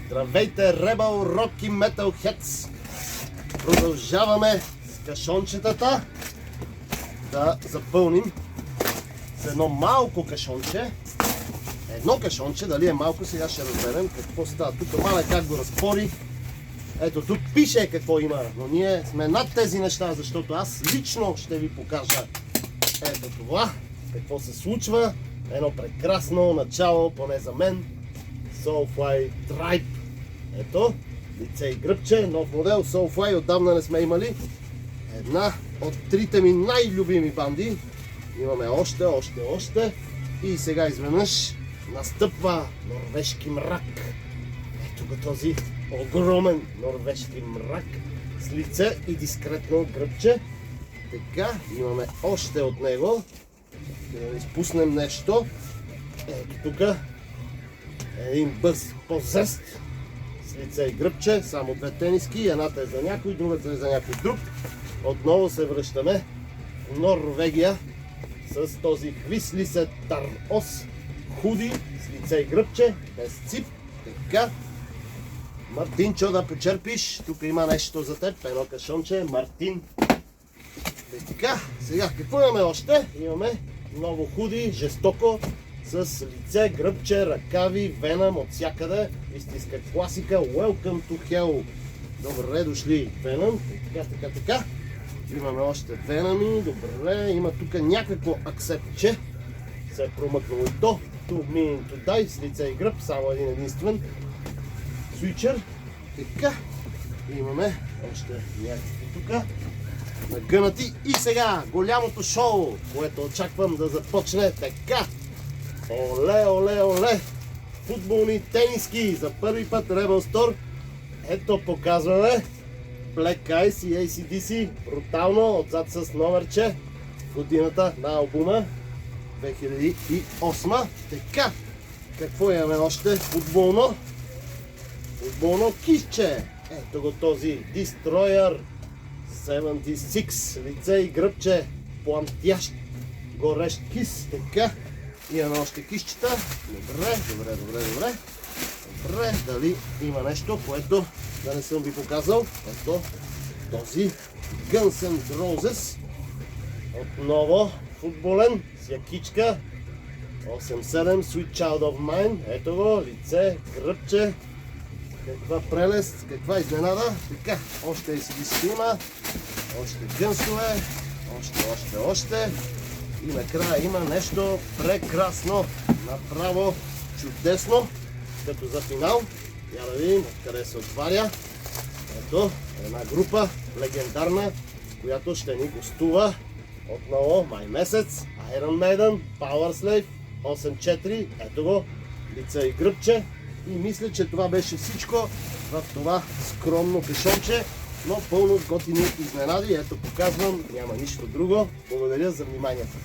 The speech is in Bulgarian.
Здравейте, Rebel Rocky Metal Heads! Продължаваме с кашончетата да запълним с едно малко кашонче. Едно кашонче, дали е малко, сега ще разберем какво става. Тук мале как го разпори. Ето тук пише какво има, но ние сме над тези неща, защото аз лично ще ви покажа ето това, какво се случва. Едно прекрасно начало, поне за мен. Soulfly Tribe. Ето, лице и гръбче, нов модел. Soulfly отдавна не сме имали. Една от трите ми най-любими банди. Имаме още. И сега изведнъж настъпва норвежки мрак. Ето го този огромен норвежки мрак с лице и дискретно гръбче. Така, имаме още от него. Да изпуснем нещо. Ето тук един бърз позест с лице и гръбче, само две тениски, едната е за някой, другата е за някой друг. Отново се връщаме в Норвегия с този хвисли се Тарос худи с лице и гръбче, без цип. Така, Мартинчо, да почерпиш, тук има нещо за теб, едно кашонче, Мартин. Така, сега какво имаме още? Имаме много худи, жестоко, с лице, гръбче, ръкави, Venom от всякъде. Истинска класика. Welcome to Hell. Добре дошли, Venom. Така. Имаме още Venom. Добре, има тук някакво акцептче. Се е промъкнало и то. To mean to die с лице и гръб. Само един единствен. Switcher. Така. Имаме още някакви тук. Нагънати. И сега голямото шоу, което очаквам да започне така. Оле! Футболни тениски за първи път Rebel Store. Ето показваме Black Eyes и AC/DC. Брутално, отзад с номерче. Годината на албума 2008. Така, какво имаме още? Футболно кисче. Ето го този Destroyer 76. Лице и гръбче. Пламтящ, горещ кис. Така. Имаме още кишчета. Добре, дали има нещо, което да не съм ви показал. Ето този Guns N' Roses. Отново футболен с якичка 8-7 Sweet Child of Mine. Ето го, лице, гръбче. Каква прелест, каква изненада. Така, още ACDC има. Още гънсове. Още. И накрая има нещо прекрасно, направо чудесно, като за финал. Я да видим откъде се отваря. Ето една група легендарна, която ще ни гостува отново май месец. Iron Maiden, Power Slave, 8-4. Ето го, лице и гръбче. И мисля, че това беше всичко в това скромно кашонче, но пълно с готини изненади. Ето показвам, няма нищо друго. Благодаря за вниманието.